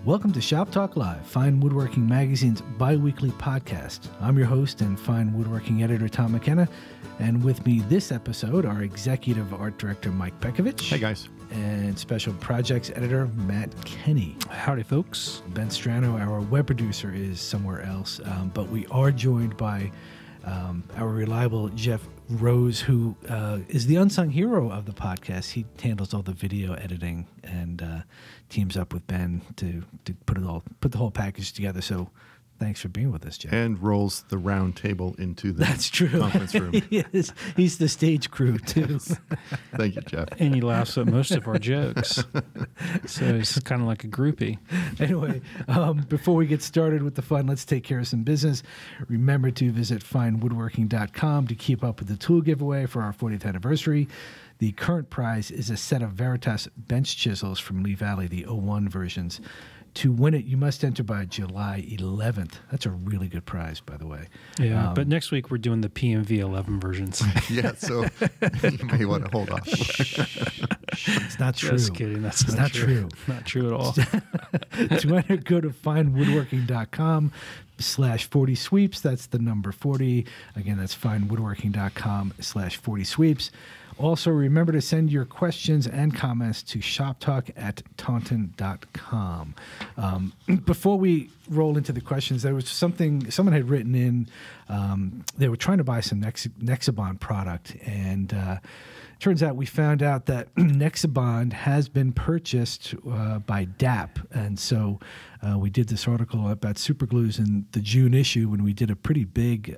Welcome to Shop Talk Live, Fine Woodworking Magazine's bi-weekly podcast. I'm your host and Fine Woodworking editor, Tom McKenna, and with me this episode, our executive art director, Mike Pekovich. Hey, guys. And special projects editor, Matt Kenny. Howdy, folks. Ben Strano, our web producer, is somewhere else, but we are joined by our reliable Jeff Rose, who is the unsung hero of the podcast. He handles all the video editing and teams up with Ben to put the whole package together. So thanks for being with us, Jeff. And rolls the round table into the That's true. conference room. He's the stage crew, too. Thank you, Jeff. And he laughs at most of our jokes. So he's kind of like a groupie. Anyway, before we get started with the fun, let's take care of some business. Remember to visit finewoodworking.com to keep up with the tool giveaway for our 40th anniversary. The current prize is a set of Veritas bench chisels from Lee Valley, the 01 versions. To win it, you must enter by July 11th. That's a really good prize, by the way. Yeah, but next week we're doing the PMV 11 versions. Yeah, so you may want to hold off. It's not true. Just kidding. That's not true. Not true at all. To enter, go to finewoodworking.com/40 sweeps. That's the number 40. Again, that's finewoodworking.com/40 sweeps. Also, remember to send your questions and comments to shoptalk@taunton.com. Before we roll into the questions, there was something someone had written in. They were trying to buy some Nexibond product, and turns out we found out that Nexibond has been purchased by DAP. And so we did this article about superglues in the June issue when we did a pretty big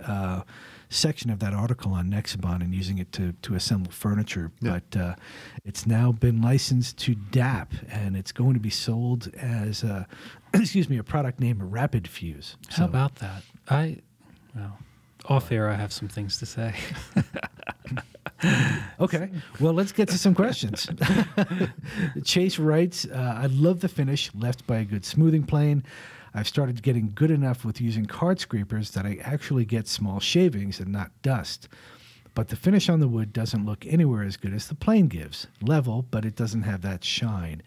section of that article on Nexibond and using it to assemble furniture. Yeah. But it's now been licensed to DAP, and it's going to be sold as a product named Rapid Fuse. How about that? Off air, I have some things to say. Okay, well, let's get to some questions. Chase writes, I love the finish left by a good smoothing plane. I've started getting good enough with using card scrapers that I actually get small shavings and not dust. But the finish on the wood doesn't look anywhere as good as the plane gives. Level, but it doesn't have that shine.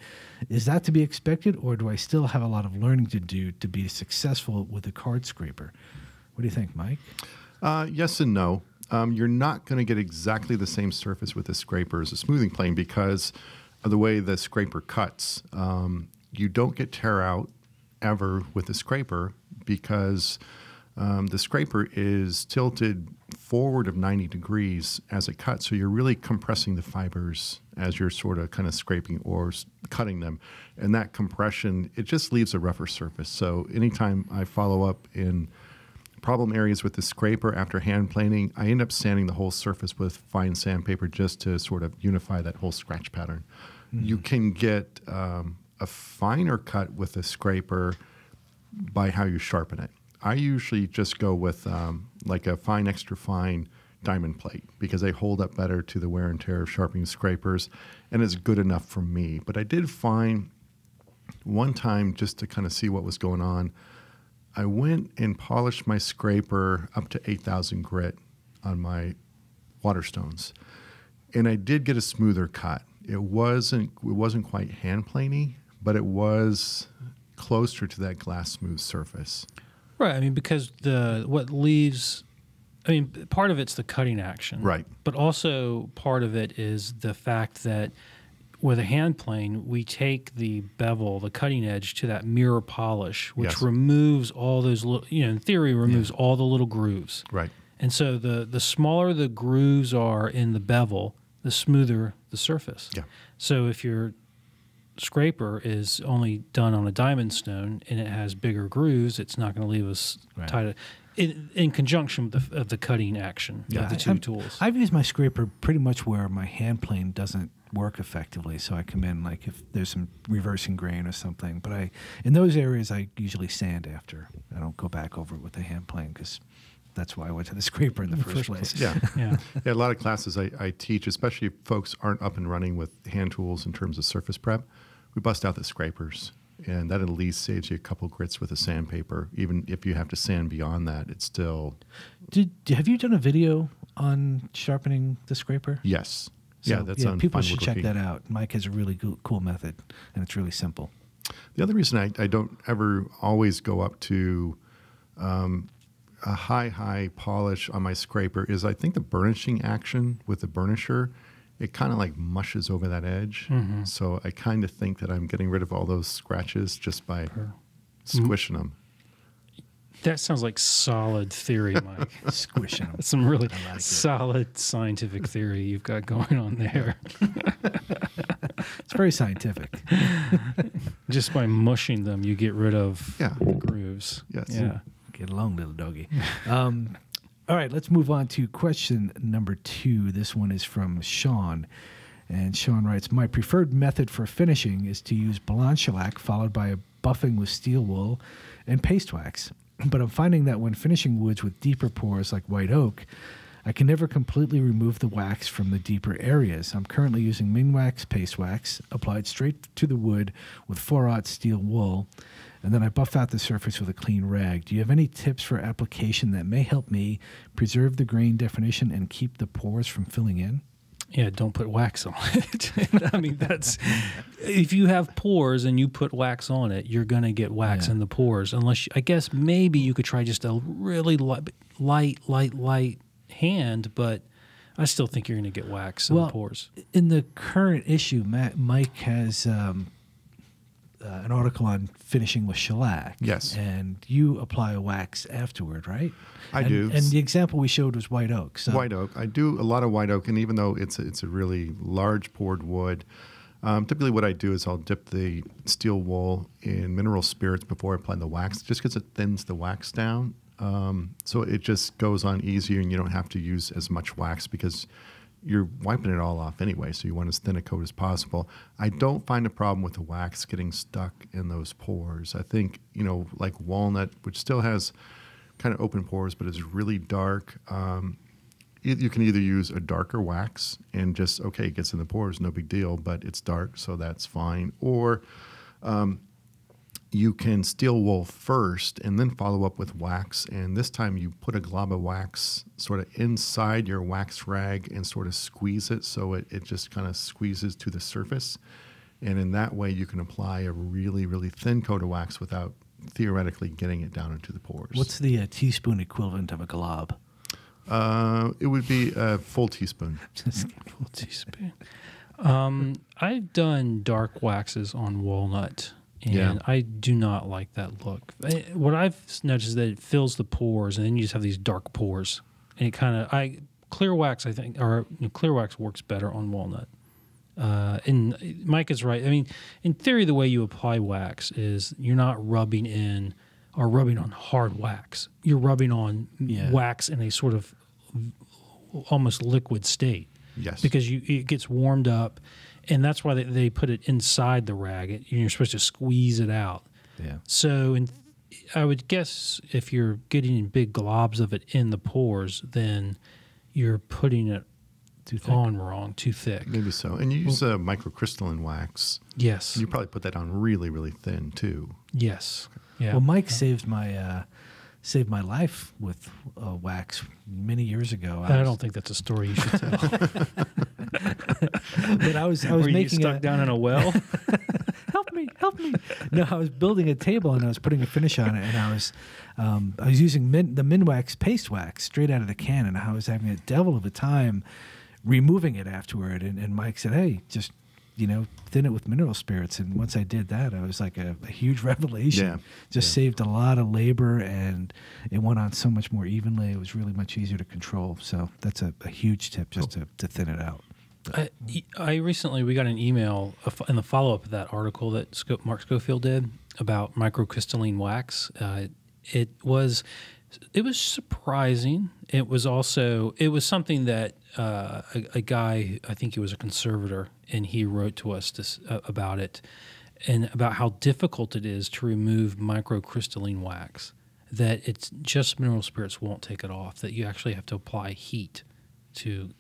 Is that to be expected, or do I still have a lot of learning to do to be successful with a card scraper? What do you think, Mike? Yes and no. You're not going to get exactly the same surface with a scraper as a smoothing plane because of the way the scraper cuts. You don't get tear out ever with a scraper because the scraper is tilted forward of 90 degrees as it cuts. So you're really compressing the fibers as you're sort of kind of scraping or cutting them. And that compression, it just leaves a rougher surface. So anytime I follow up in problem areas with the scraper after hand planing, I end up sanding the whole surface with fine sandpaper just to sort of unify that whole scratch pattern. Mm-hmm. You can get a finer cut with a scraper by how you sharpen it. I usually just go with like a fine, extra fine diamond plate because they hold up better to the wear and tear of sharpening scrapers, and it's good enough for me. But I did find one time, just to kind of see what was going on, I went and polished my scraper up to 8,000 grit on my Waterstones, and I did get a smoother cut. It wasn't quite hand planey, but it was closer to that glass smooth surface. Right. I mean, because part of it's the cutting action. Right. But also part of it is the fact that with a hand plane, we take the bevel, the cutting edge, to that mirror polish, which removes all those little, in theory, removes all the little grooves. Right. And so the smaller the grooves are in the bevel, the smoother the surface. Yeah. So if your scraper is only done on a diamond stone and it has bigger grooves, it's not going to leave us tight. In conjunction with the cutting action of the two tools. I've used my scraper pretty much where my hand plane doesn't work effectively, so I come in like if there's some reversing grain or something. But in those areas, I usually sand after. I don't go back over it with the hand plane because that's why I went to the scraper in the first place. Yeah. Yeah. A lot of classes I teach, especially if folks aren't up and running with hand tools in terms of surface prep, we bust out the scrapers. And that at least saves you a couple grits with a sandpaper. Even if you have to sand beyond that, it's still... Have you done a video on sharpening the scraper? Yes. So, that's on people Fine should Woodworking. check that out. Mike has a really cool method, and it's really simple. The other reason I don't ever always go up to a high polish on my scraper is I think the burnishing action with the burnisher, it kind of like mushes over that edge. So I kind of think that I'm getting rid of all those scratches just by squishing them. That sounds like solid theory, Mike. Squishing them. Some really solid scientific theory you've got going on there. It's very scientific. Just by mushing them, you get rid of the grooves. Yes. Yeah. Get along, little doggy. All right, let's move on to question number 2. This one is from Sean. And Sean writes, my preferred method for finishing is to use blanc shellac followed by a buffing with steel wool and paste wax. But I'm finding that when finishing woods with deeper pores like white oak, I can never completely remove the wax from the deeper areas. I'm currently using Minwax paste wax applied straight to the wood with 4/0 steel wool, and then I buff out the surface with a clean rag. Do you have any tips for application that may help me preserve the grain definition and keep the pores from filling in? Yeah, don't put wax on it. I mean, that's if you have pores and you put wax on it, you're going to get wax in the pores. Unless I guess maybe you could try just a really light hand, but I still think you're going to get wax in the pores. In the current issue, Mike has an article on finishing with shellac. Yes. And you apply a wax afterward, right? I do. And the example we showed was white oak. So. White oak. I do a lot of white oak, and even though it's a really large poured wood, typically what I do is I'll dip the steel wool in mineral spirits before I apply the wax, just because it thins the wax down. So it just goes on easier, and you don't have to use as much wax because you're wiping it all off anyway, so you want as thin a coat as possible. I don't find a problem with the wax getting stuck in those pores. I think, like walnut, which still has kind of open pores but is really dark, you can either use a darker wax and just, it gets in the pores, no big deal, but it's dark, so that's fine. Or you can steel wool first and then follow up with wax, and this time you put a glob of wax sort of inside your wax rag and sort of squeeze it so it just kind of squeezes to the surface, and in that way you can apply a really, really thin coat of wax without theoretically getting it down into the pores. What's the teaspoon equivalent of a glob? It would be a full teaspoon. Full teaspoon. I've done dark waxes on walnut. And I do not like that look. What I've noticed is that it fills the pores, and then you just have these dark pores. And it kind of, clear wax, I think, or clear wax works better on walnut. And Mike is right. I mean, in theory, the way you apply wax is you're not rubbing in or rubbing on hard wax. You're rubbing on wax in a sort of almost liquid state. Yes. Because it gets warmed up. And that's why they put it inside the rag. You're supposed to squeeze it out. Yeah. So I would guess if you're getting big globs of it in the pores, then you're putting it on wrong, too thick. Maybe so. And you use a microcrystalline wax. Yes. You probably put that on really, really thin, too. Yes. Yeah. Well, Mike saved my life with wax many years ago. I don't think that's a story you should tell. But I was Were making you stuck down in a well? Help me! No, I was building a table and I was putting a finish on it, and I was using the Minwax paste wax straight out of the can, and I was having a devil of a time removing it afterward. And Mike said, "Hey, just thin it with mineral spirits." And once I did that, I was like a huge revelation. Saved a lot of labor, and it went on so much more evenly. It was really much easier to control. So that's a huge tip, just to thin it out. I recently, we got an email in the follow-up of that article that Mark Schofield did about microcrystalline wax. It was surprising. It was something that a guy, I think he was a conservator, and he wrote to us about it, and about how difficult it is to remove microcrystalline wax, that it's just mineral spirits won't take it off, that you actually have to apply heat to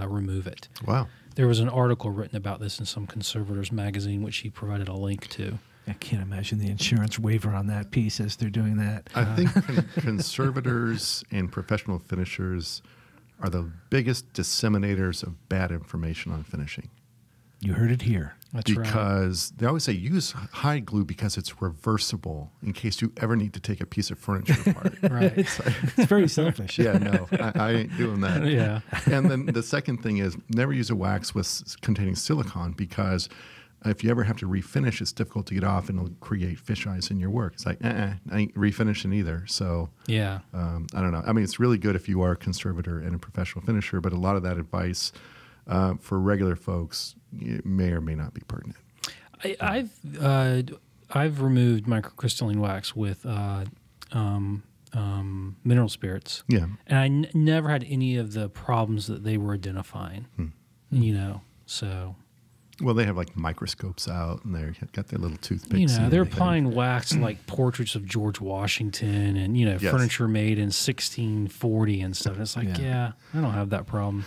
remove it. Wow. There was an article written about this in some conservators magazine, which he provided a link to. I can't imagine the insurance waiver on that piece as they're doing that. I think conservators and professional finishers are the biggest disseminators of bad information on finishing. You heard it here. That's because they always say use hide glue because it's reversible in case you ever need to take a piece of furniture apart. Right. It's very selfish. Yeah, no, I ain't doing that. Yeah. And then the second thing is never use a wax containing silicone because if you ever have to refinish, it's difficult to get off and it'll create fish eyes in your work. It's like, I ain't refinishing either. So Yeah. I don't know. I mean, it's really good if you are a conservator and a professional finisher, but a lot of that advice for regular folks may or may not be pertinent. I've removed microcrystalline wax with mineral spirits. Yeah. And I never had any of the problems that they were identifying. You know, so. Well, they have like microscopes out, and they've got their little toothpicks. You know, they're applying wax to like portraits of George Washington and, Yes. furniture made in 1640 and stuff. And it's like, yeah, I don't have that problem.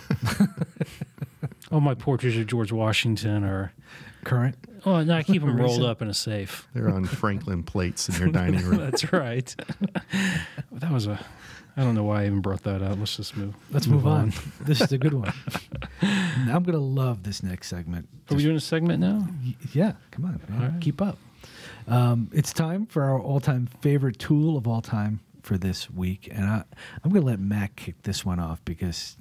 All my portraits of George Washington are Current. Oh, no, I keep them rolled up in a safe. They're on Franklin plates in your dining room. That's right. That was I don't know why I even brought that up. Let's just move. Let's move on. This is a good one. I'm going to love this next segment. Are we doing a segment now? Yeah, come on, man. Right. Keep up. It's time for our all-time favorite tool of all time for this week, and I'm going to let Matt kick this one off because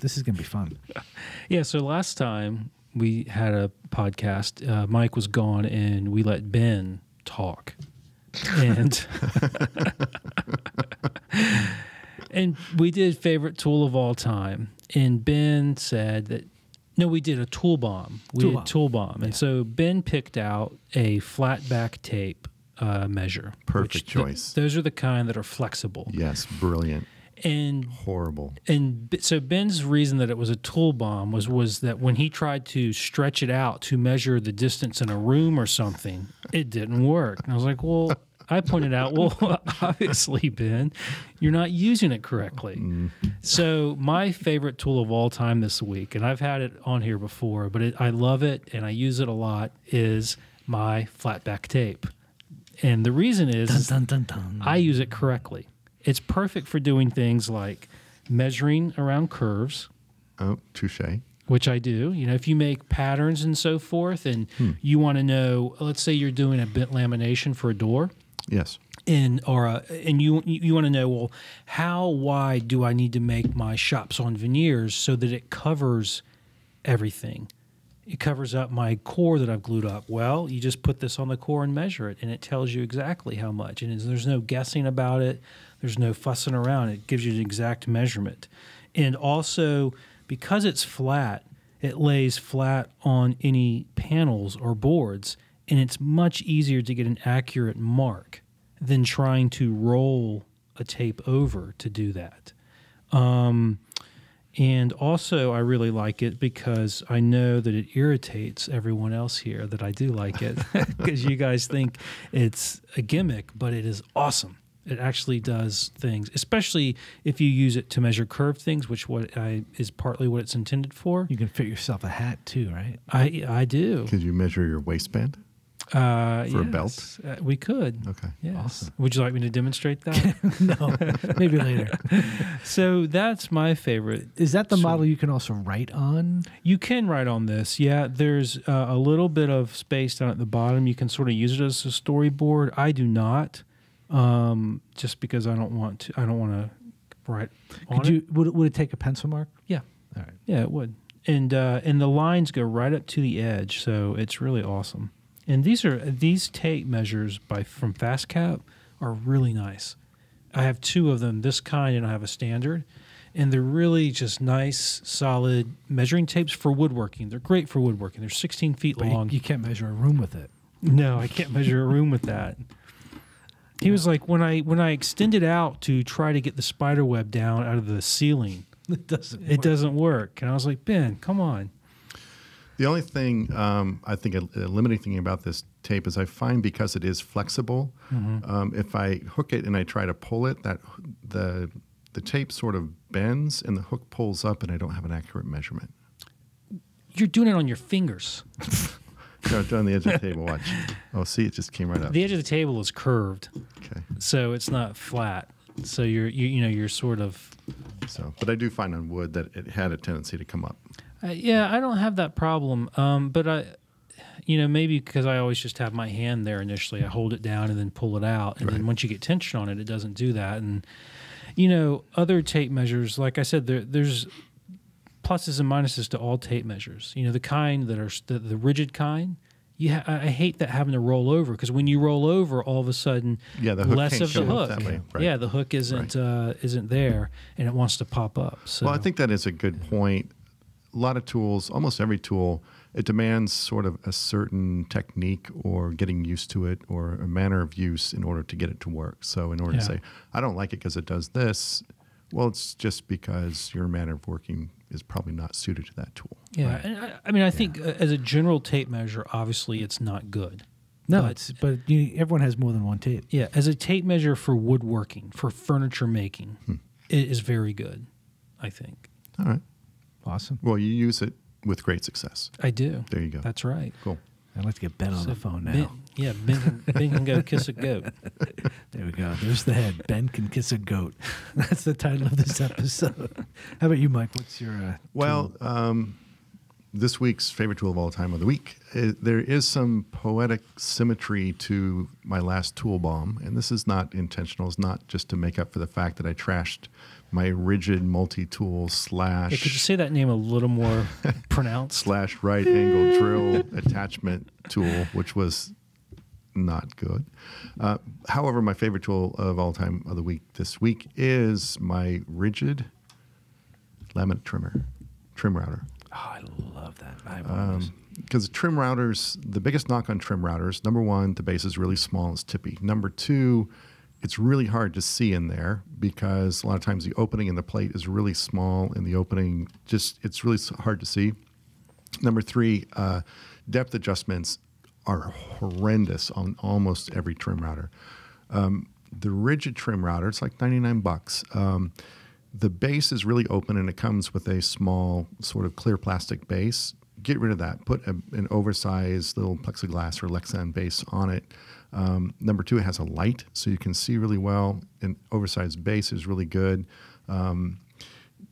this is going to be fun. Yeah, so last time we had a podcast, Mike was gone, and we let Ben talk. And and we did favorite tool of all time. And Ben said that, no, we did a tool bomb. We did tool bomb. And so Ben picked out a flat back tape measure. Perfect choice. Those are the kind that are flexible. Yes, brilliant. And horrible. And so Ben's reason that it was a tool bomb was that when he tried to stretch it out to measure the distance in a room or something, it didn't work. And I was like, well, I pointed out, well, obviously, Ben, you're not using it correctly. So my favorite tool of all time this week, and I've had it on here before, but I love it and I use it a lot, is my flat back tape. And the reason is I use it correctly. It's perfect for doing things like measuring around curves. Oh, touche. Which I do. You know, if you make patterns and so forth, and you want to know, let's say you're doing a bent lamination for a door. Yes. And you want to know, well, how wide do I need to make my shops on veneers so that it covers everything? It covers up my core that I've glued up. Well, you just put this on the core and measure it, and it tells you exactly how much. And there's no guessing about it. There's no fussing around. It gives you an exact measurement. And also, because it's flat, it lays flat on any panels or boards, and it's much easier to get an accurate mark than trying to roll a tape over to do that. And also, I really like it because I know that it irritates everyone else here that I do like it because you guys think it's a gimmick, but it is awesome. It actually does things, especially if you use it to measure curved things, which is partly what it's intended for. You can fit yourself a hat too, right? I do. Could you measure your waistband? For a belt? We could. Okay. Yes. Awesome. Would you like me to demonstrate that? No, maybe later. So that's my favorite. Is that the model you can also write on? You can write on this. Yeah, there's a little bit of space down at the bottom. You can sort of use it as a storyboard. I do not, just because I don't want to write on it. Would it take a pencil mark? Yeah. All right. Yeah, it would. And the lines go right up to the edge, so it's really awesome. And these tape measures from FastCap are really nice. I have two of them, this kind, and I have a standard. And they're really just nice, solid measuring tapes for woodworking. They're great for woodworking. They're 16 feet long. You can't measure a room with it. No, I can't measure a room with that. He was like, when I extended out to try to get the spider web down out of the ceiling, it doesn't work. And I was like, Ben, come on. The only thing I think a limiting thing about this tape is I find because it is flexible, if I hook it and I try to pull it, that the tape sort of bends and the hook pulls up and I don't have an accurate measurement. You're doing it on your fingers. No, it's on the edge of the table. Watch. Oh, see, it just came right up. The edge of the table is curved, okay, so it's not flat. So you're sort of. So, but I do find on wood that it had a tendency to come up. Yeah, I don't have that problem. But maybe because I always just have my hand there initially. I hold it down and then pull it out. And then once you get tension on it, it doesn't do that. And, other tape measures, like I said, there's pluses and minuses to all tape measures. The kind that are the rigid kind, I hate that having to roll over, because when you roll over, all of a sudden, the hook less can't of the show hook. up that way. Right. Yeah, the hook isn't there, and it wants to pop up. So. Well, I think that is a good point. A lot of tools, almost every tool, it demands sort of a certain technique or getting used to it or a manner of use in order to get it to work. So in order to say, I don't like it because it does this, well, it's just because your manner of working is probably not suited to that tool. Yeah, right? And I think as a general tape measure, obviously it's not good. No, but everyone has more than one tape. Yeah, as a tape measure for woodworking, for furniture making, it is very good, I think. All right. Awesome. Well, you use it with great success. I do. There you go. That's right. Cool. I'd like to get Ben on the phone now. Ben can go kiss a goat. There we go. There's the head. Ben can kiss a goat. That's the title of this episode. How about you, Mike? What's your tool? This week's favorite tool of all time of the week. There is some poetic symmetry to my last tool bomb, and this is not intentional. It's not just to make up for the fact that I trashed my rigid multi-tool / Could you say that name a little more pronounced? / right angle drill attachment tool, which was not good. However, my favorite tool of all time of the week this week is my rigid laminate trim router. Oh, I love that. I have one of those. Because trim routers, the biggest knock on trim routers, number one, the base is really small, it's tippy. Number two, it's really hard to see in there because a lot of times the opening in the plate is really small and the opening it's really hard to see. Number three, depth adjustments are horrendous on almost every trim router. The rigid trim router, it's like $99. The base is really open and it comes with a small sort of clear plastic base. Get rid of that. Put an oversized little plexiglass or Lexan base on it. Number two, it has a light so you can see really well. An oversized base is really good.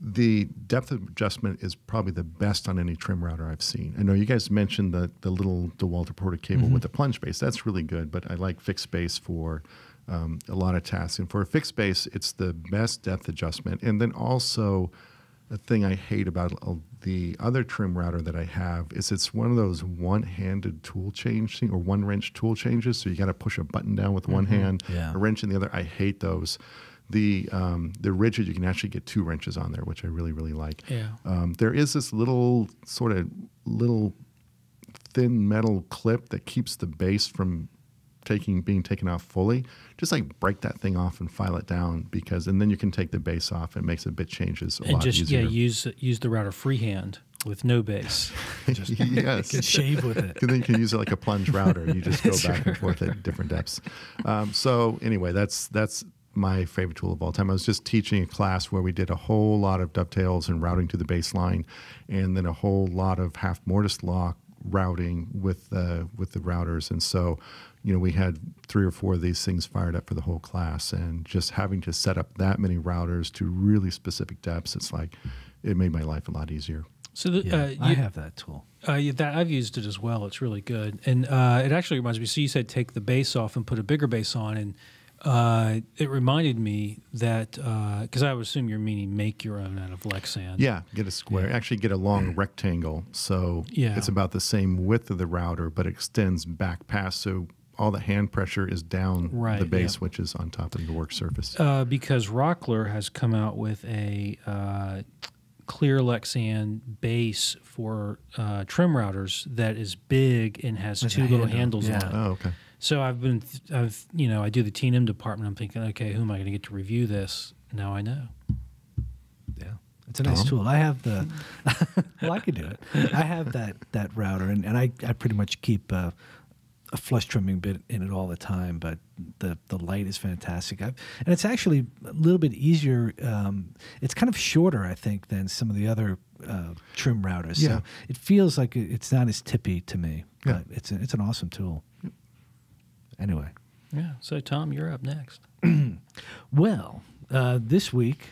The depth adjustment is probably the best on any trim router I've seen. I know you guys mentioned the little DeWalt Porter cable with the plunge base. That's really good, but I like fixed base for a lot of tasks. And for a fixed base, it's the best depth adjustment. And then also, the thing I hate about the other trim router that I have is it's one of those one-handed tool change thing or one-wrench tool changes. So you got to push a button down with one hand, a wrench in the other. I hate those. The rigid, you can actually get 2 wrenches on there, which I really, really like. Yeah. There is this little thin metal clip that keeps the base from being taken off fully. Just like break that thing off and file it down and then you can take the base off. It makes the bit changes a lot easier. And just use the router freehand with no base. Yes. You can shave with it. And then you can use it like a plunge router. You just go back and forth at different depths. So anyway, that's my favorite tool of all time. I was just teaching a class where we did a whole lot of dovetails and routing to the baseline, and then a whole lot of half mortise lock routing with the routers. And so, we had 3 or 4 of these things fired up for the whole class, and just having to set up that many routers to really specific depths, it's like it made my life a lot easier. So I have that tool. I've used it as well. It's really good, and it actually reminds me. So you said take the base off and put a bigger base on, and it reminded me that because I would assume you're meaning make your own out of Lexan. Yeah, get a square. Yeah. Actually, get a long rectangle. So it's about the same width of the router, but extends back past. So all the hand pressure is down the base, which is on top of the work surface. Because Rockler has come out with a clear Lexan base for trim routers that is big and has with 2 little handles on it. Oh, okay. So I do the T&M department. I'm thinking, okay, who am I going to get to review this? Now I know. Yeah, it's a nice tool. I have well, I could do it. I have that router, and I pretty much keep a flush trimming bit in it all the time, but the light is fantastic. And it's actually a little bit easier. It's kind of shorter, I think, than some of the other trim routers. Yeah. So it feels like it's not as tippy to me, Yeah. but it's an awesome tool. Yep. Anyway. Yeah. So, Tom, you're up next. Well, this week,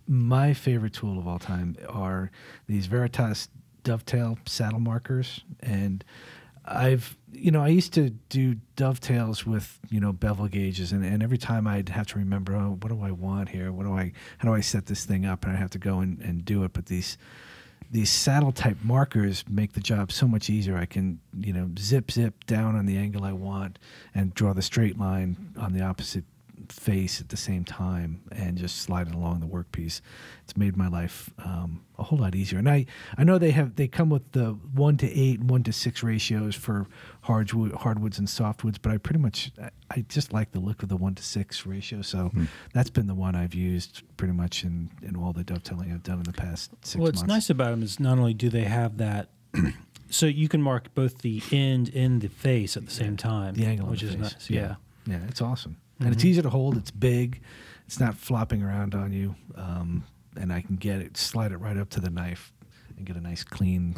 my favorite tool of all time are these Veritas dovetail saddle markers, and I used to do dovetails with, bevel gauges, and every time I'd have to remember, oh, what do I want here? How do I set this thing up? And I have to go and do it. But these saddle type markers make the job so much easier. I can, zip down on the angle I want and draw the straight line on the opposite face at the same time and just slide it along the workpiece. It's made my life a whole lot easier. And I know they come with the 1:8 and 1:6 ratios for hardwoods and softwoods, but I just like the look of the 1:6 ratio. So that's been the one I've used pretty much in all the dovetailing I've done in the past 6 months. What's nice about them is not only do they have that, so you can mark both the end and the face at the same time. The angle, which is face. nice. Yeah, it's awesome. And it's easy to hold. It's big. It's not flopping around on you. And I can slide it right up to the knife and get a nice clean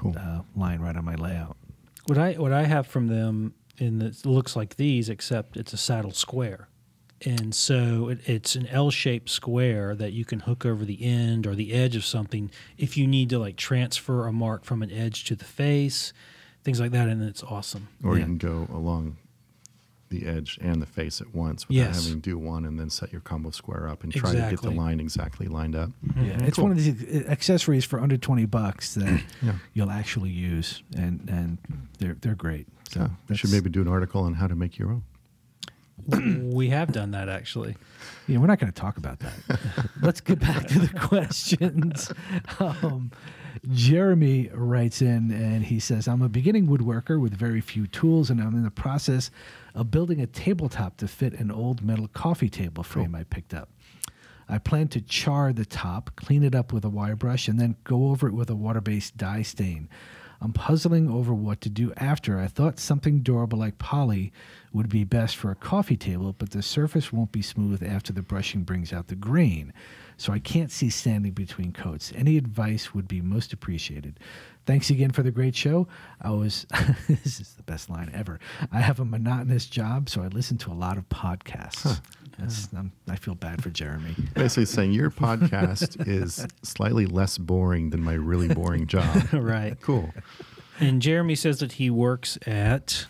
line right on my layout. What I have from them it looks like these, except it's a saddle square. And so it's an L-shaped square that you can hook over the end or the edge of something if you need to like transfer a mark from an edge to the face, things like that, and it's awesome. Or you can go along the edge and the face at once without having to do one and then set your combo square up and try to get the line exactly lined up. Yeah, it's one of these accessories for under $20 that you'll actually use, and they're great. So we should maybe do an article on how to make your own. We have done that, actually. Yeah, we're not going to talk about that. Let's get back to the questions. Jeremy writes in and he says, I'm a beginning woodworker with very few tools, and I'm in the process of building a tabletop to fit an old metal coffee table frame I picked up. I plan to char the top, clean it up with a wire brush, and then go over it with a water-based dye stain. I'm puzzling over what to do after. I thought something durable like poly would be best for a coffee table, but the surface won't be smooth after the brushing brings out the grain. So I can't see sanding between coats. Any advice would be most appreciated. Thanks again for the great show. This is the best line ever. I have a monotonous job, so I listen to a lot of podcasts. I feel bad for Jeremy. Basically saying your podcast is slightly less boring than my really boring job. Right. Cool. And Jeremy says that he works at,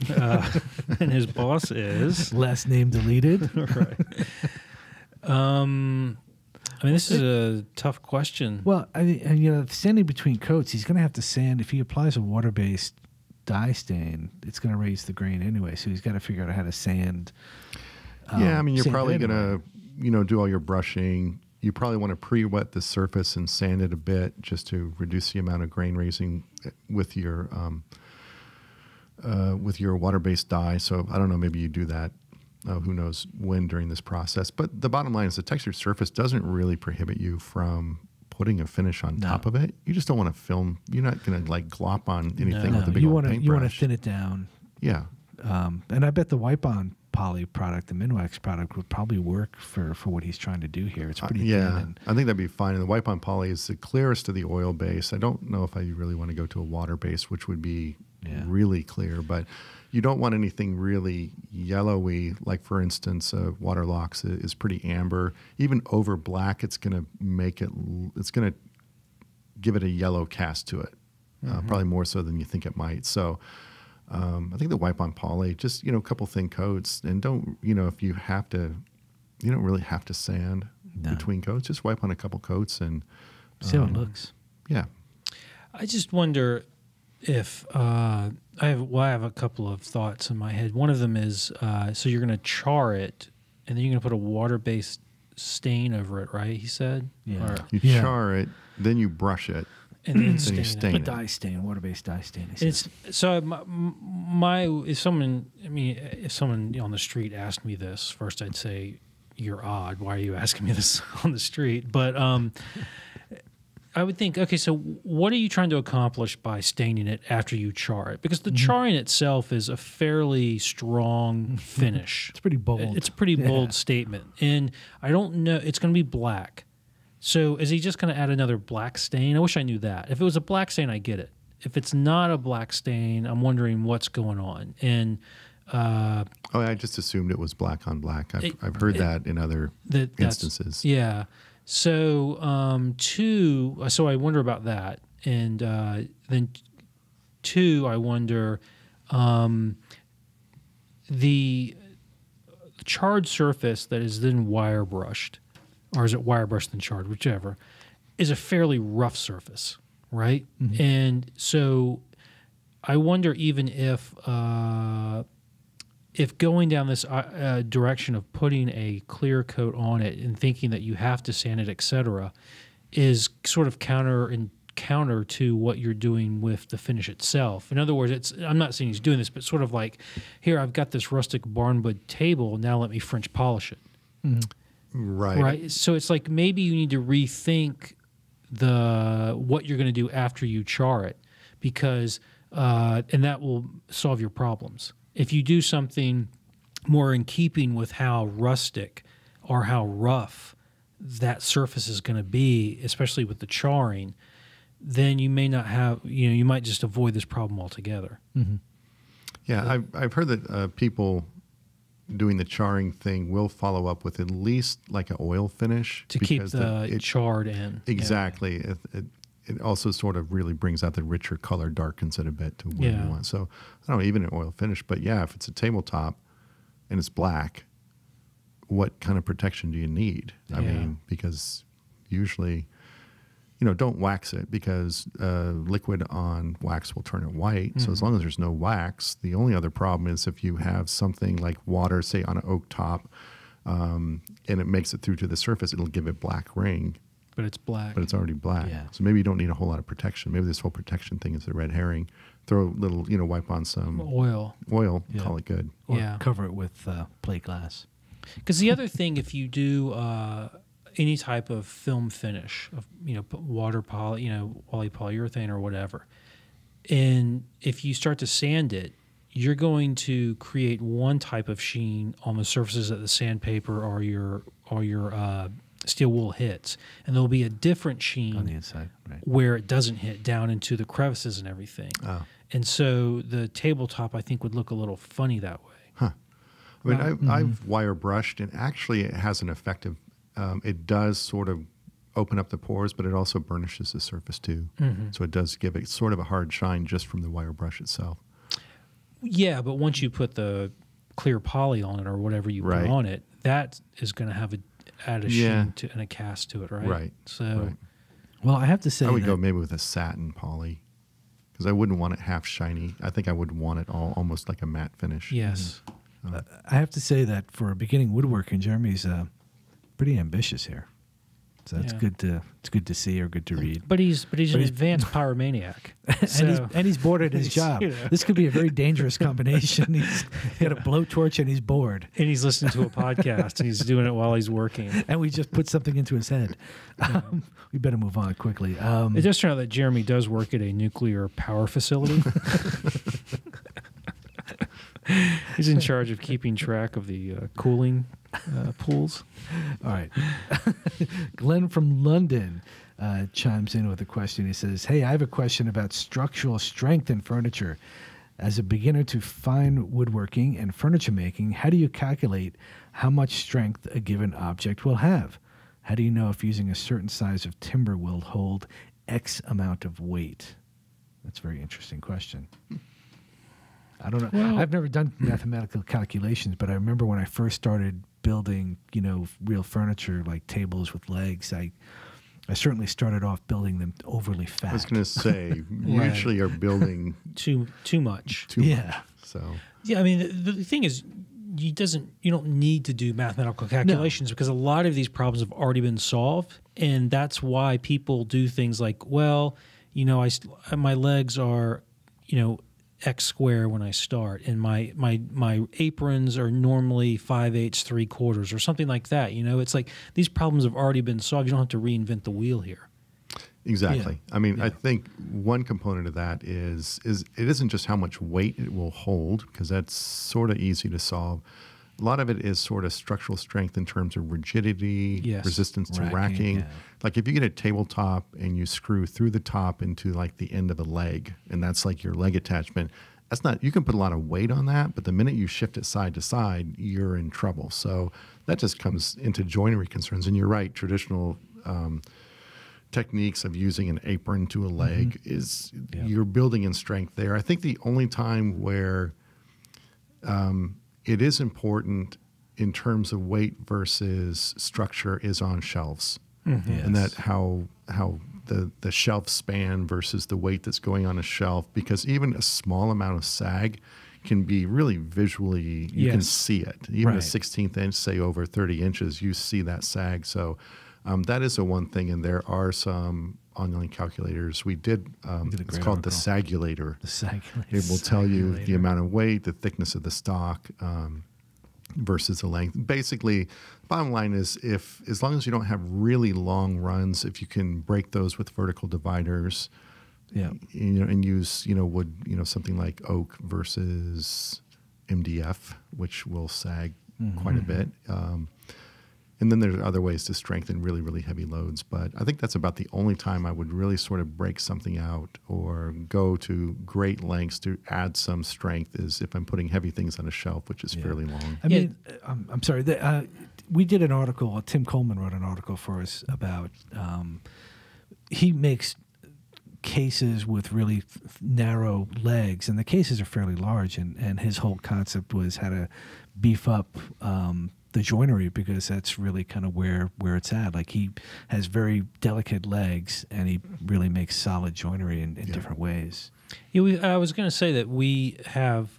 and his boss is... Last name deleted. Right. This is a tough question. Well, sanding between coats, he's going to have to sand. If he applies a water-based dye stain, it's going to raise the grain anyway. So he's got to figure out how to sand. You're probably going to, do all your brushing. You probably want to pre-wet the surface and sand it a bit just to reduce the amount of grain raising with your water-based dye. So I don't know, maybe you do that. Who knows when during this process. But the bottom line is the textured surface doesn't really prohibit you from putting a finish on top of it. You just don't want to film. You're not going to like glop on anything with a big old paintbrush. You want to thin it down. Yeah. And I bet the wipe-on poly product, the Minwax product, would probably work for what he's trying to do here. It's pretty thin. I think that'd be fine. And the wipe-on poly is the clearest of the oil base. I don't know if I really want to go to a water base, which would be really clear, but you don't want anything really yellowy, like for instance, Waterlocks is pretty amber. Even over black, it's going to give it a yellow cast to it, probably more so than you think it might. So I think the wipe-on poly, just, a couple thin coats, and don't, if you have to, you don't really have to sand between coats. Just wipe on a couple coats and see how it looks. Yeah. I just wonder if I have a couple of thoughts in my head. One of them is so you're going to char it, and then you're going to put a water-based stain over it, right? He said. Yeah. You char it, then you brush it, and then you stain a it. dye stain, water-based dye stain. It's so if someone on the street asked me this, first I'd say, "You're odd. Why are you asking me this on the street?" But I would think, okay, so what are you trying to accomplish by staining it after you char it? Because the charring itself is a fairly strong finish. It's pretty bold. It's a pretty bold statement. And I don't know, it's going to be black. So is he just going to add another black stain? I wish I knew that. If it was a black stain, I get it. If it's not a black stain, I'm wondering what's going on. And I just assumed it was black on black. I've heard that in other instances. Yeah. So, so I wonder about that. And then two, I wonder, the charred surface that is then wire brushed, or is it wire brushed and charred, whichever, is a fairly rough surface, right? Mm-hmm. And so I wonder even if going down this direction of putting a clear coat on it and thinking that you have to sand it, etc., is sort of counter to what you're doing with the finish itself. In other words, I'm not saying he's doing this, but sort of like, here, I've got this rustic barnwood table, now let me French polish it. Mm-hmm. Right. So it's like maybe you need to rethink what you're going to do after you char it, because and that will solve your problems. If you do something more in keeping with how rustic or how rough that surface is going to be, especially with the charring, then you may not have, you might just avoid this problem altogether. Mm-hmm. Yeah, I've heard that people doing the charring thing will follow up with at least like an oil finish to keep the charred in. Exactly. Yeah. It also sort of really brings out the richer color, darkens it a bit to where you want. So I don't know, even an oil finish, but yeah, if it's a tabletop and it's black, what kind of protection do you need? I mean, because usually, don't wax it, because liquid on wax will turn it white. Mm-hmm. So as long as there's no wax, the only other problem is if you have something like water, say on an oak top, and it makes it through to the surface, it'll give it black ring. But it's black. But it's already black. Yeah. So maybe you don't need a whole lot of protection. Maybe this whole protection thing is a red herring. Throw a little, wipe on some oil, call it good. Or cover it with plate glass. Because the other thing, if you do any type of film finish, of water poly, polyurethane or whatever, and if you start to sand it, you're going to create one type of sheen on the surfaces that the sandpaper or your steel wool hits, and there'll be a different sheen on the inside, right, where it doesn't hit down into the crevices and everything. Oh. And so the tabletop, I think, would look a little funny that way. Huh. I mean, I've wire brushed, and actually it has an effective. It does sort of open up the pores, but it also burnishes the surface too. Mm-hmm. So it does give it sort of a hard shine just from the wire brush itself. Yeah, but once you put the clear poly on it or whatever you put on it, that is going to have add a sheen and a cast to it, right? Right. So, well, I have to say, I would go maybe with a satin poly, because I wouldn't want it half shiny. I think I would want it almost like a matte finish. Yes. I have to say that for a beginning woodworker, Jeremy's pretty ambitious here. So that's good to see or good to read. But he's an advanced pyromaniac, and he's bored at his job. This could be a very dangerous combination. He's got a blowtorch and he's bored, and he's listening to a podcast and he's doing it while he's working. And we just put something into his head. We better move on quickly. It does turn out that Jeremy does work at a nuclear power facility. He's in charge of keeping track of the cooling pools. All right. Glen from London chimes in with a question. He says, hey, I have a question about structural strength in furniture. As a beginner to fine woodworking and furniture making, how do you calculate how much strength a given object will have? How do you know if using a certain size of timber will hold X amount of weight? That's a very interesting question. I don't know. Well, I've never done mathematical calculations, but I remember when I first started building, real furniture like tables with legs, I certainly started off building them overly fat. I was going to say, usually you're building too much. Too much. So I mean, the thing is, you don't need to do mathematical calculations because a lot of these problems have already been solved, and that's why people do things like, well, my legs are, X square when I start, and my aprons are normally 5/8, 3/4, or something like that. It's like these problems have already been solved. You don't have to reinvent the wheel here. Exactly. Yeah. I mean, I think one component of that is it isn't just how much weight it will hold, because that's sort of easy to solve. A lot of it is sort of structural strength in terms of rigidity, resistance to racking. Yeah. Like if you get a tabletop and you screw through the top into like the end of a leg, and that's like your leg attachment, you can put a lot of weight on that, but the minute you shift it side to side, you're in trouble. So that just comes into joinery concerns. And you're right, traditional techniques of using an apron to a leg is you're building in strength there. I think the only time where it is important in terms of weight versus structure is on shelves, and that how the shelf span versus the weight that's going on a shelf, because even a small amount of sag can be really visually, you can see it. Even a 16th inch, say over 30 inches, you see that sag. So that is the one thing, and there are some online calculators. We did, it's called the Sagulator. The Sagulator. It will tell you the amount of weight, the thickness of the stock, versus the length. Basically, bottom line is, as long as you don't have really long runs, if you can break those with vertical dividers, and use wood, something like oak versus MDF, which will sag quite a bit. And then there's other ways to strengthen really, really heavy loads. But I think that's about the only time I would really sort of break something out or go to great lengths to add some strength, is if I'm putting heavy things on a shelf, which is fairly long. I mean, I'm sorry. We did an article, Tim Coleman wrote an article for us about, he makes cases with really narrow legs, and the cases are fairly large, and his whole concept was how to beef up the joinery, because that's really kind of where it's at. Like, he has very delicate legs, and he really makes solid joinery in different ways. I was going to say that we have,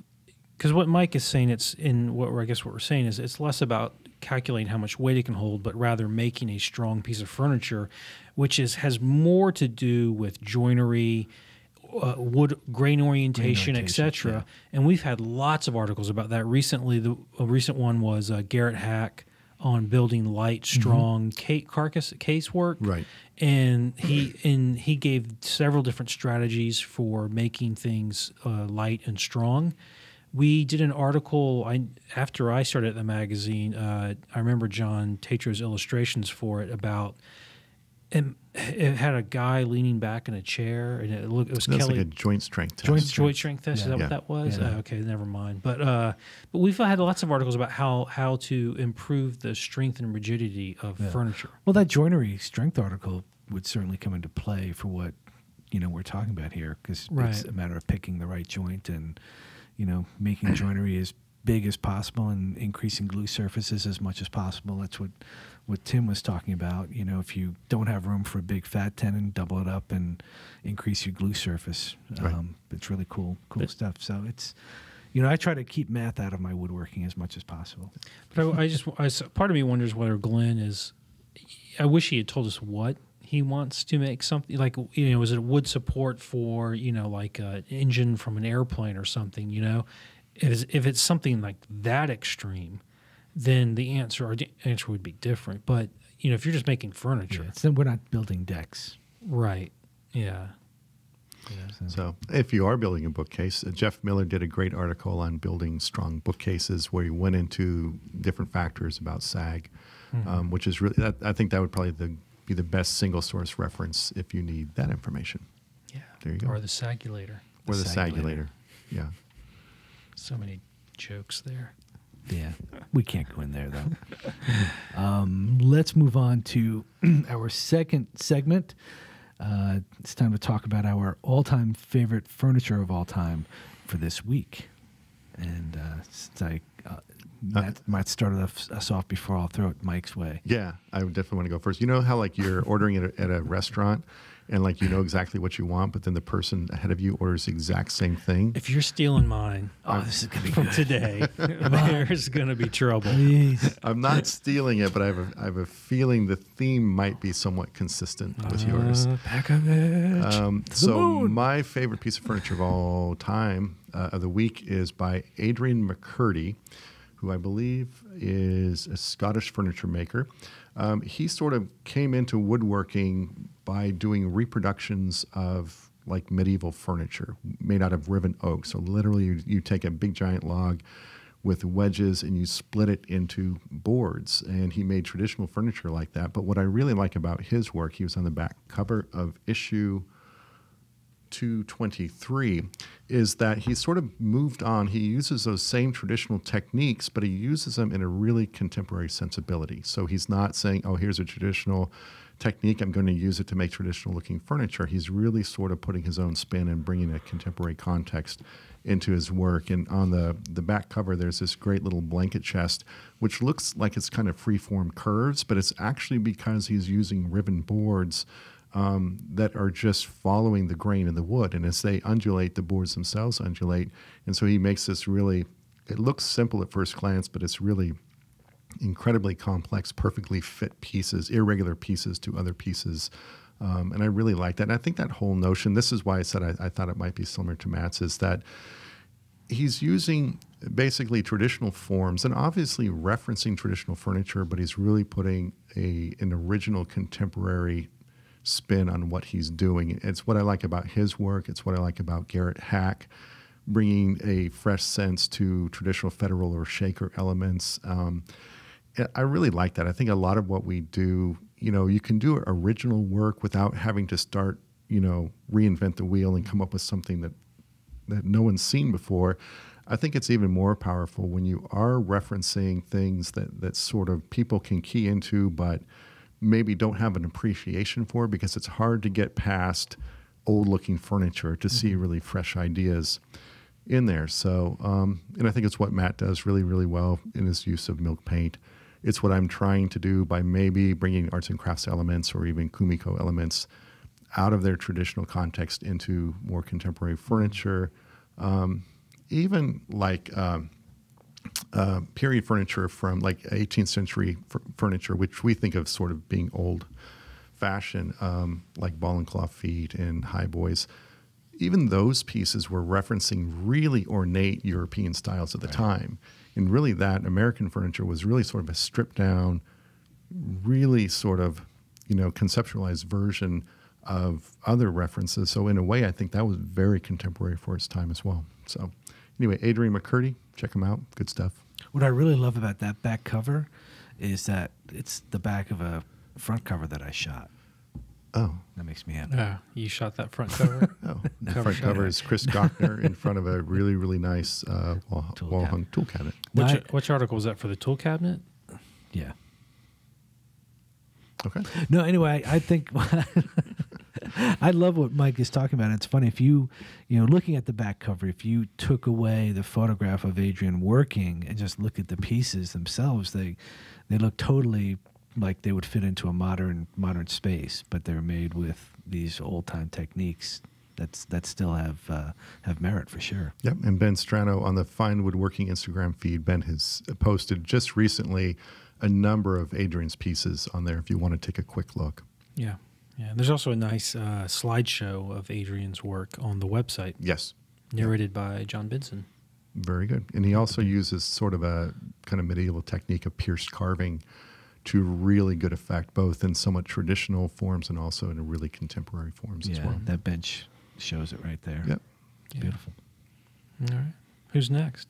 because what Mike is saying, it's in what we're saying is it's less about calculating how much weight it can hold, but rather making a strong piece of furniture, which has more to do with joinery, wood grain orientation, etc. Yeah. And we've had lots of articles about that recently. A recent one was Garrett Hack on building light, strong case work. Right. And he gave several different strategies for making things light and strong. We did an article after I started at the magazine. I remember John Tatro's illustrations for it about. And it had a guy leaning back in a chair, and it was That's Kelly. like a joint strength test. Joint strength test. Is that what that was? Yeah. Okay, never mind. But we've had lots of articles about how to improve the strength and rigidity of furniture. Well, that joinery strength article would certainly come into play for what we're talking about here, because it's a matter of picking the right joint and making joinery as big as possible and increasing glue surfaces as much as possible. That's what Tim was talking about. If you don't have room for a big fat tenon, double it up and increase your glue surface. It's really cool stuff. So it's, I try to keep math out of my woodworking as much as possible. But part of me wonders whether Glen is, I wish he had told us what he wants to make something like, is it a wood support for, like an engine from an airplane or something, If it's something like that extreme, then the answer would be different. But if you're just making furniture, then we're not building decks, right? Yeah. So if you are building a bookcase, Jeff Miller did a great article on building strong bookcases, where he went into different factors about sag, which is really, I think that would probably be the best single source reference if you need that information. Yeah. There you go. Or the Sagulator. Or the Sagulator. Yeah. So many jokes there. Yeah, we can't go in there, though. Let's move on to our second segment. It's time to talk about our all-time favorite furniture of all time for this week. And since Matt might start us off before I'll throw it Mike's way. Yeah, I would definitely want to go first. You know how, like, you're ordering at a restaurant, and like exactly what you want, but then the person ahead of you orders the exact same thing? If you're stealing mine, this is gonna be from good. Today, there's going to be trouble. Please. I'm not stealing it, but I have a feeling the theme might be somewhat consistent with yours. So my favorite piece of furniture of all time of the week is by Adrian McCurdy, who I believe is a Scottish furniture maker. He sort of came into woodworking by doing reproductions of like medieval furniture made out of riven oak. So literally you take a big giant log with wedges and you split it into boards. And he made traditional furniture like that. But what I really like about his work, he was on the back cover of issue 223 is that he sort of moved on. He uses those same traditional techniques, but he uses them in a really contemporary sensibility. So he's not saying, oh, here's a traditional technique, I'm going to use it to make traditional looking furniture. He's really sort of putting his own spin and bringing a contemporary context into his work. And on the back cover, there's this great little blanket chest, which looks like it's kind of free-form curves, but it's actually because he's using ribbon boards that are just following the grain in the wood. And as they undulate, the boards themselves undulate. And so he makes this really, it looks simple at first glance, but it's really incredibly complex, perfectly fit pieces, irregular pieces to other pieces. And I really like that. And I think that whole notion, this is why I said I thought it might be similar to Matt's, is that he's using basically traditional forms and obviously referencing traditional furniture, but he's really putting an original contemporary spin on what he's doing. It's what I like about his work. It's what I like about Garrett Hack, bringing a fresh sense to traditional federal or shaker elements. I really like that. I think a lot of what we do, you can do original work without having to start, reinvent the wheel and come up with something that no one's seen before. I think it's even more powerful when you are referencing things that sort of people can key into, but maybe don't have an appreciation for, because it's hard to get past old-looking furniture to see really fresh ideas in there. So, and I think it's what Matt does really, really well in his use of milk paint. It's what I'm trying to do by maybe bringing arts and crafts elements or even kumiko elements out of their traditional context into more contemporary furniture, even like period furniture from like 18th century furniture, which we think of sort of being old-fashioned, like ball and claw feet and highboys. Even those pieces were referencing really ornate European styles at the time. And really that American furniture was really sort of a stripped down, really sort of, conceptualized version of other references. So in a way, I think that was very contemporary for its time as well. So anyway, Adrian McCurdy, check him out. Good stuff. What I really love about that back cover is that it's the back of a front cover that I shot. Oh. That makes me happy. Yeah, you shot that front cover? Oh, the front cover is Chris Gochner in front of a really, really nice wall-hung tool cabinet. Which article was that, for the tool cabinet? Yeah. Okay. No, anyway, I think I love what Mike is talking about. It's funny, if you looking at the back cover, if you took away the photograph of Adrian working and just look at the pieces themselves, they look totally like they would fit into a modern space, but they're made with these old time techniques that still have merit for sure. Yep. And Ben Strano on the Fine Woodworking Instagram feed, Ben has posted just recently a number of Adrian's pieces on there if you want to take a quick look. Yeah. Yeah. There's also a nice slideshow of Adrian's work on the website. Yes. Narrated by John Benson. Very good. And he also uses sort of a kind of medieval technique of pierced carving to really good effect, both in somewhat traditional forms and also in really contemporary forms as well. That bench shows it right there. Yep. It's beautiful. All right. Who's next?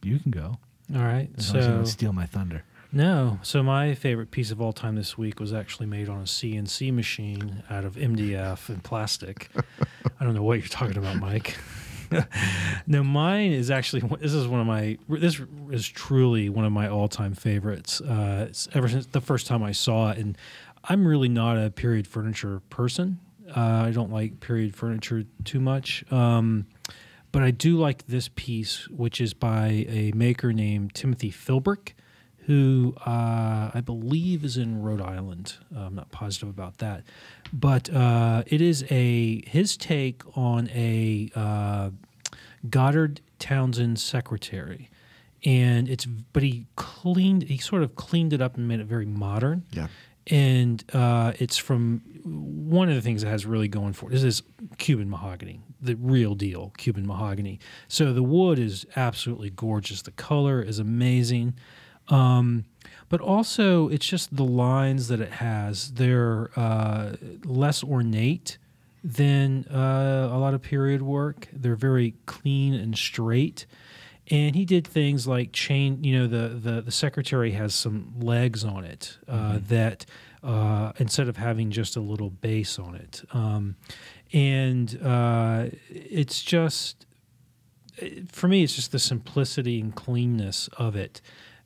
You can go. All right. As long as you don't steal my thunder. No. So my favorite piece of all time this week was actually made on a CNC machine out of MDF and plastic. I don't know what you're talking about, Mike. No, mine is actually, this is truly one of my all-time favorites. Ever since the first time I saw it, and I'm really not a period furniture person. I don't like period furniture too much. But I do like this piece, which is by a maker named Timothy Philbrick, who I believe is in Rhode Island. I'm not positive about that. But it is his take on a Goddard Townsend secretary. And he sort of cleaned it up and made it very modern. Yeah. And it's from one of the things that has really going for it. This is Cuban mahogany, the real deal Cuban mahogany. So the wood is absolutely gorgeous. The color is amazing. But also it's just the lines that it has. They're less ornate than a lot of period work. They're very clean and straight. And he did things like the secretary has some legs on it that instead of having just a little base on it. It's just, for me, it's just the simplicity and cleanness of it,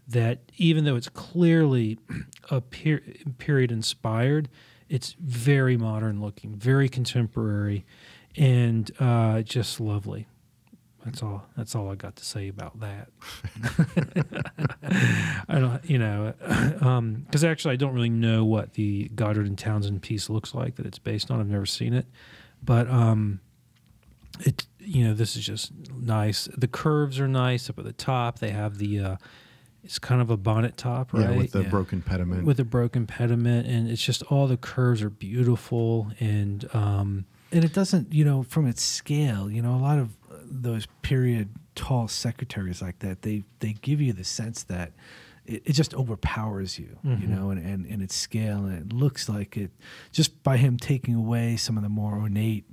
that even though it's clearly a period inspired, it's very modern looking, very contemporary, and just lovely. That's all I got to say about that. I don't, because actually I don't really know what the Goddard and Townsend piece looks like that it's based on. I've never seen it, but this is just nice. The curves are nice up at the top. They have the it's kind of a bonnet top, right? Yeah, with the broken pediment. With a broken pediment, and it's just all the curves are beautiful, and it doesn't, from its scale, a lot of those period tall secretaries like that, they give you the sense that it just overpowers you, and its scale, and it looks like it, just by him taking away some of the more ornate,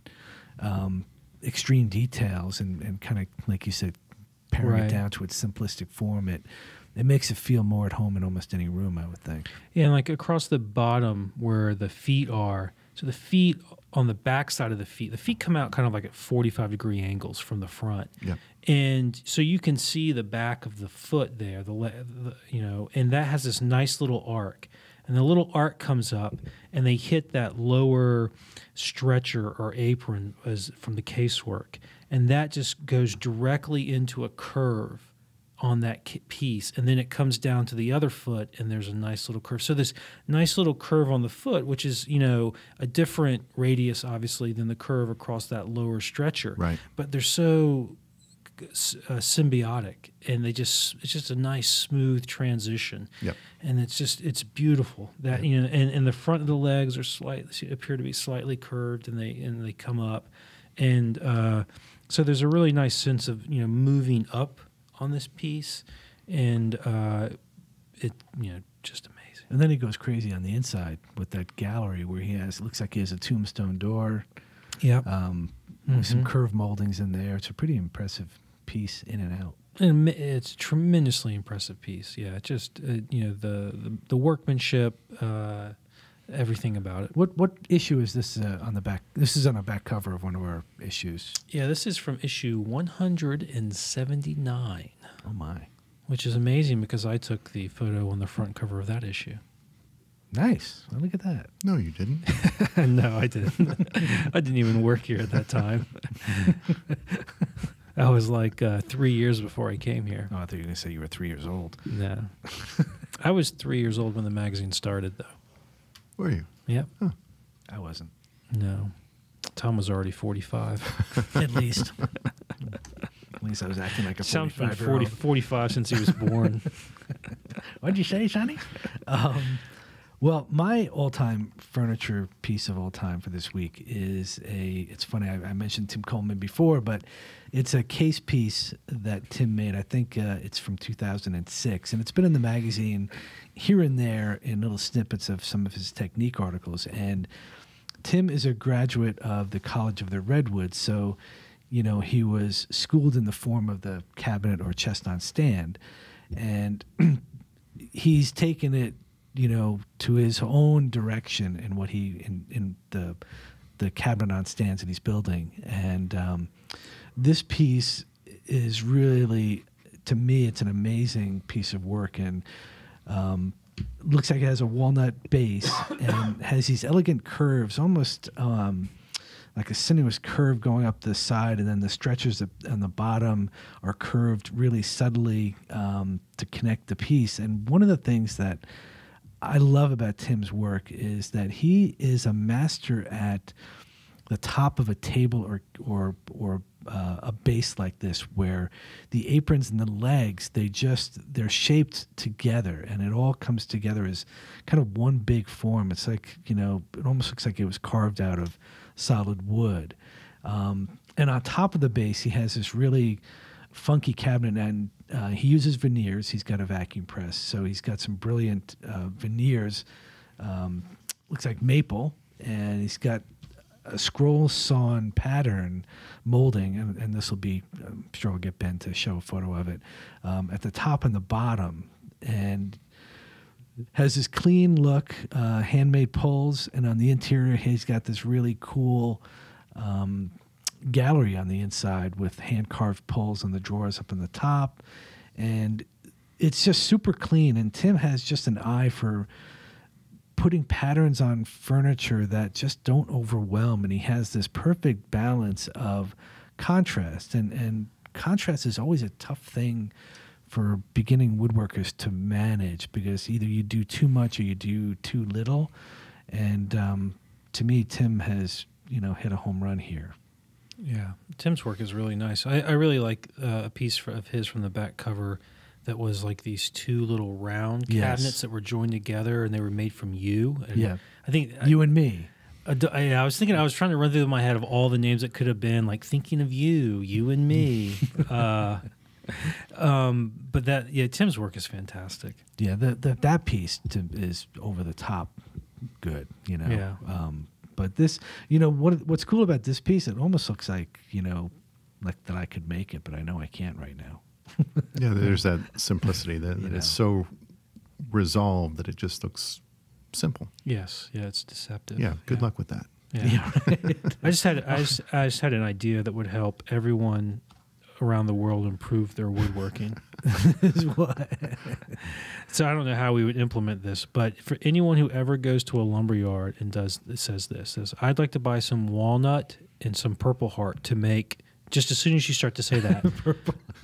extreme details and kind of, like you said, paring it down to its simplistic form, it makes it feel more at home in almost any room, I would think. Yeah, and like across the bottom where the feet are, so the feet on the back side of the feet come out kind of like at 45-degree angles from the front. Yeah. And so you can see the back of the foot there, and that has this nice little arc. And the little arc comes up, and they hit that lower stretcher or apron from the casework. And that just goes directly into a curve on that piece, and then it comes down to the other foot, and there's a nice little curve. So this nice little curve on the foot, which is a different radius, obviously, than the curve across that lower stretcher. Right. But they're so symbiotic, and it's just a nice smooth transition. Yep. And it's beautiful. That and the front of the legs appear to be slightly curved, and they come up, and so there's a really nice sense of moving up on this piece, and just amazing. And then he goes crazy on the inside with that gallery where looks like he has a tombstone door. Yeah. With some curved moldings in there. It's a pretty impressive piece in and out. And it's a tremendously impressive piece. Yeah, just the workmanship, everything about it. What issue is this on the back? This is on the back cover of one of our issues. Yeah, this is from issue 179. Oh my! Which is amazing because I took the photo on the front cover of that issue. Nice. Well, look at that. No, you didn't. No, I didn't. I didn't even work here at that time. I was like 3 years before I came here. Oh, I thought you were going to say you were 3 years old. No. I was 3 years old when the magazine started, though. Were you? Yep. Huh. I wasn't. No. Tom was already 45. At least. At least I was acting like a 45-year-old. 45 since he was born. What'd you say, Sonny? Well, my all-time furniture piece of all time for this week is it's funny, I mentioned Tim Coleman before, but it's a case piece that Tim made. I think it's from 2006, and it's been in the magazine here and there in little snippets of some of his technique articles. And Tim is a graduate of the College of the Redwoods, so he was schooled in the form of the cabinet or chest on stand, and he's taken it to his own direction in what in the cabinet on stands that he's building. And this piece is really, to me, it's an amazing piece of work, and looks like it has a walnut base and has these elegant curves, almost like a sinuous curve going up the side, and then the stretchers on the bottom are curved really subtly to connect the piece. And one of the things that I love about Tim's work is that he is a master at the top of a table or a base like this, where the aprons and the legs, they're shaped together, and it all comes together as kind of one big form. It's like, it almost looks like it was carved out of solid wood. And on top of the base, he has this really funky cabinet, and he uses veneers. He's got a vacuum press, so he's got some brilliant veneers. Looks like maple, and he's got a scroll sawn pattern molding, and this will be, I'm sure I'll get Ben to show a photo of it, at the top and the bottom. And Has this clean look, handmade pulls, and on the interior, he's got this really cool gallery on the inside with hand-carved pulls on the drawers up in the top. And it's just super clean. And Tim has just an eye for putting patterns on furniture that just don't overwhelm. And he has this perfect balance of contrast. And contrast is always a tough thing for beginning woodworkers to manage, because either you do too much or you do too little. And to me, Tim has, hit a home run here. Yeah, Tim's work is really nice. I really like a piece of his from the back cover that was like these two little round cabinets that were joined together, and they were made from yew. And I think You and Me. I was trying to run through my head of all the names that could have been, like thinking of you and me. But Tim's work is fantastic. Yeah, that piece is over the top good, Yeah. But this, what's cool about this piece, it almost looks like, like that I could make it, but I know I can't right now. Yeah, there's that simplicity that it's so resolved that it just looks simple. Yes, yeah, it's deceptive. Yeah, good luck with that. Yeah. Right. I just had an idea that would help everyone around the world improve their woodworking. So I don't know how we would implement this, but for anyone who ever goes to a lumber yard and says, I'd like to buy some walnut and some Purple Heart to make, just as soon as you start to say that,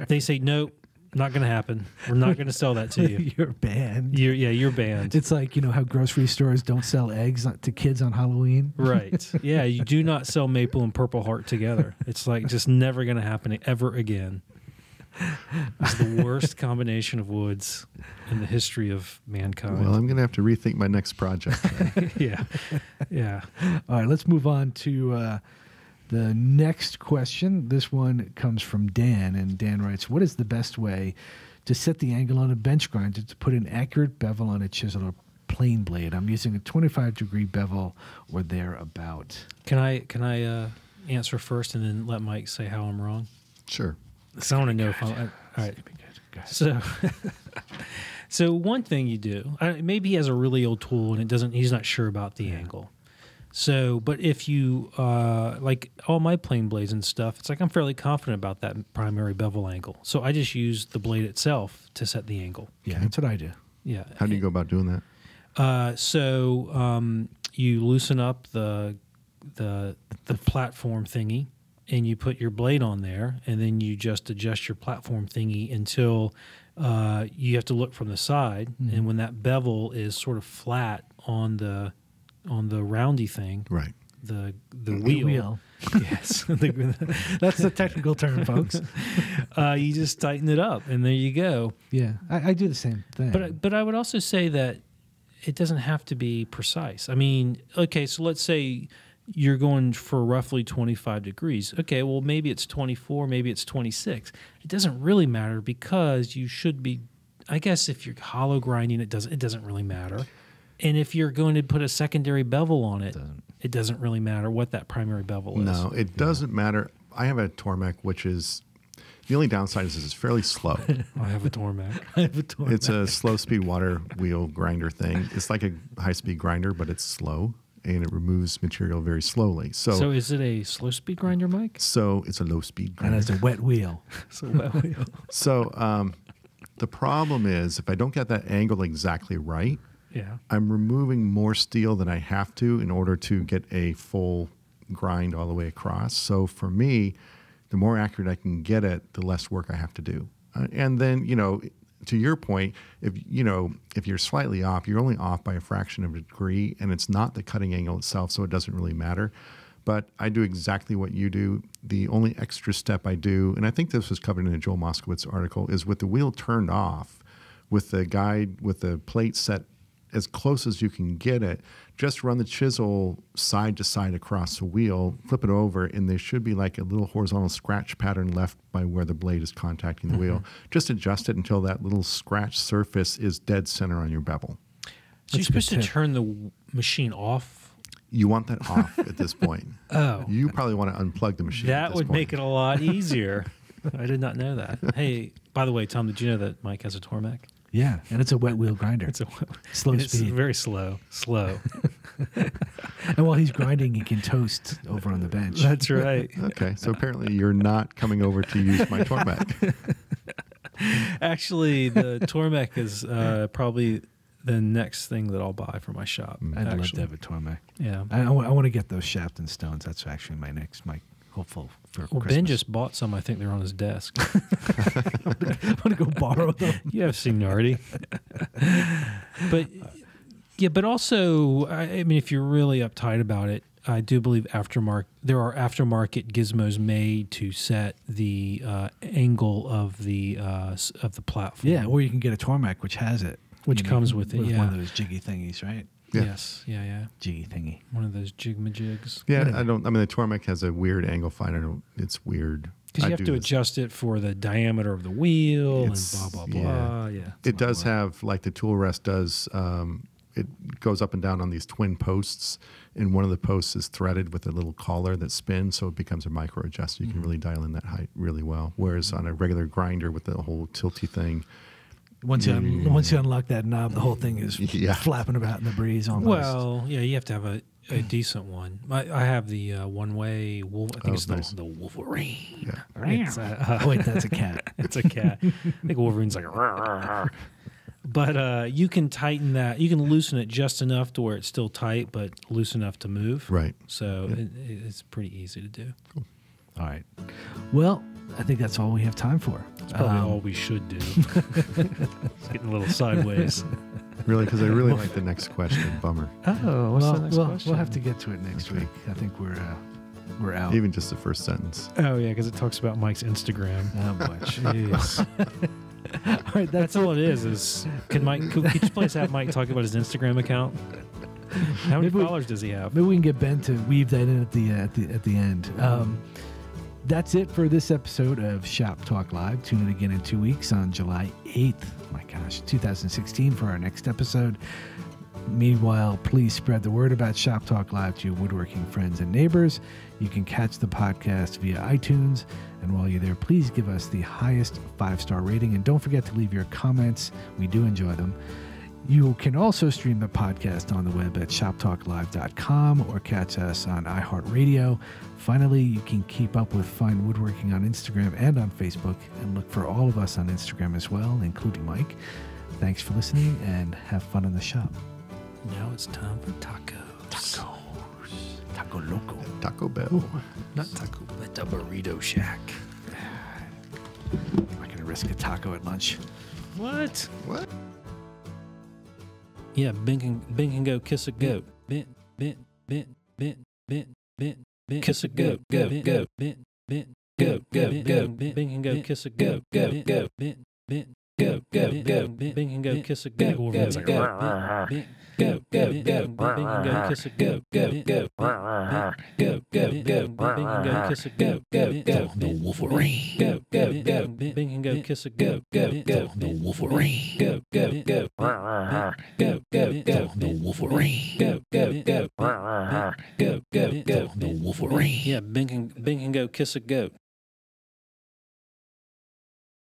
they say, nope, not going to happen. We're not going to sell that to you. You're banned. You're banned. It's like, how grocery stores don't sell eggs to kids on Halloween. Right. Yeah, you do not sell maple and Purple Heart together. It's like just never going to happen ever again. It's the worst combination of woods in the history of mankind. Well, I'm going to have to rethink my next project. Yeah. All right, let's move on to the next question. This one comes from Dan, and Dan writes, what is the best way to set the angle on a bench grinder to put an accurate bevel on a chisel or plane blade? I'm using a 25-degree bevel or thereabout. Can I answer first and then let Mike say how I'm wrong? Sure. I want to know if I'm... All right. So one thing you do, maybe he has a really old tool and he's not sure about the angle. So, but if you, like all my plane blades and stuff, it's like I'm fairly confident about that primary bevel angle. So I just use the blade itself to set the angle. Yeah, that's what I do. Yeah. How do you go about doing that? So you loosen up the platform thingy, and you put your blade on there, and then you just adjust your platform thingy until you have to look from the side. Mm-hmm. And when that bevel is sort of flat on the roundy thing, right? The wheel. Yes, that's the technical term, folks. You just tighten it up, and there you go. Yeah, I do the same thing. But I would also say that it doesn't have to be precise. I mean, okay, so let's say you're going for roughly 25 degrees. Okay, well, maybe it's 24, maybe it's 26. It doesn't really matter, because you should be, I guess if you're hollow grinding, it doesn't really matter. And if you're going to put a secondary bevel on it, it doesn't really matter what that primary bevel is. No, it doesn't matter. I have a Tormek, which is, the only downside is it's fairly slow. I have a Tormek. It's a slow-speed water wheel grinder thing. It's like a high-speed grinder, but it's slow, and it removes material very slowly. So is it a slow-speed grinder, Mike? So it's a low-speed grinder. And it's a wet wheel. It's a wet wheel. So the problem is, if I don't get that angle exactly right, I'm removing more steel than I have to in order to get a full grind all the way across. So for me, the more accurate I can get it, the less work I have to do. And then, to your point, if you're slightly off, you're only off by a fraction of a degree, and it's not the cutting angle itself, so it doesn't really matter. But I do exactly what you do. The only extra step I do, and I think this was covered in a Joel Moskowitz article, is with the wheel turned off, with the guide, with the plate set as close as you can get it, just run the chisel side to side across the wheel, flip it over, and there should be like a little horizontal scratch pattern left by where the blade is contacting the wheel. Just adjust it until that little scratch surface is dead center on your bevel. So you're supposed to turn the machine off? You want that off at this point. Oh. You probably want to unplug the machine. That would make it a lot easier. I did not know that. Hey, by the way, Tom, did you know that Mike has a Tormek? Yeah, and it's a wet wheel grinder. It's a slow and it's speed. very slow. And while he's grinding, he can toast over on the bench. That's right. Okay, so apparently you're not coming over to use my Tormek. Actually, the Tormek is probably the next thing that I'll buy for my shop. I'd love to have a Tormek. Yeah. I want to get those Shafton stones. That's actually my hopeful for Well, Christmas. Ben just bought some. I think they're on his desk. I'm going to go borrow them. You have seniority. But yeah, but also, I mean, if you're really uptight about it, I do believe there are aftermarket gizmos made to set the angle of the platform. Yeah, or you can get a Tormek, which has it. Which comes with it, yeah. One of those jiggy thingies, right? Yeah. Yes. Yeah. Jiggy thingy. One of those jigmajigs. Yeah, I mean, the Tormek has a weird angle finder. It's weird. Because you have to adjust it for the diameter of the wheel and blah, blah, blah. Yeah. It does have, like the tool rest does, it goes up and down on these twin posts, and one of the posts is threaded with a little collar that spins, so it becomes a micro adjuster. You can really dial in that height really well. Whereas on a regular grinder with the whole tilty thing, once you unlock that knob, the whole thing is flapping about in the breeze almost. Well, yeah, you have to have a decent one. I have the one-way wolf. I think it's nice. the Wolverine. Yeah. It's, oh, wait, that's a cat. It's a cat. I think Wolverine's like, but you can tighten that. You can loosen it just enough to where it's still tight, but loose enough to move. Right. So it's pretty easy to do. Cool. All right. Well, I think that's all we have time for. That's probably all we should do. It's getting a little sideways. Really, because I really like the next question. Bummer. Oh, what's the next question? We'll have to get to it next week. I think we're out. Even just the first sentence. Oh yeah, because it talks about Mike's Instagram. Oh boy, jeez. All right, that's all it is. Could you please have Mike talk about his Instagram account? How many followers does he have? Maybe we can get Ben to weave that in at the end. That's it for this episode of Shop Talk Live. Tune in again in 2 weeks on July 8th. My gosh, 2016 for our next episode. Meanwhile, please spread the word about Shop Talk Live to your woodworking friends and neighbors. You can catch the podcast via iTunes. And while you're there, please give us the highest 5-star rating. And don't forget to leave your comments. We do enjoy them. You can also stream the podcast on the web at shoptalklive.com or catch us on iHeartRadio. Finally, you can keep up with Fine Woodworking on Instagram and on Facebook, and look for all of us on Instagram as well, including Mike. Thanks for listening, and have fun in the shop. Now it's time for tacos. Taco Loco. Taco Bell. Ooh, Not Taco, but the Burrito Shack. I'm not going to risk a taco at lunch. What? Yeah, Yeah, Ben can go kiss a goat. Ben, kiss a goat. Go. Ben, go. Ben can go kiss a goat. Go. Ben, go. Ben can go kiss a goat. Wolverine's like, Ben, go. Ben can go kiss a goat. Go. Ben can go kiss a goat. Go. The Wolverine. Go. Ben can go kiss a goat. Go. The Wolverine. Go. The Wolverine. Go. The Wolverine. Yeah, Ben can go kiss a goat.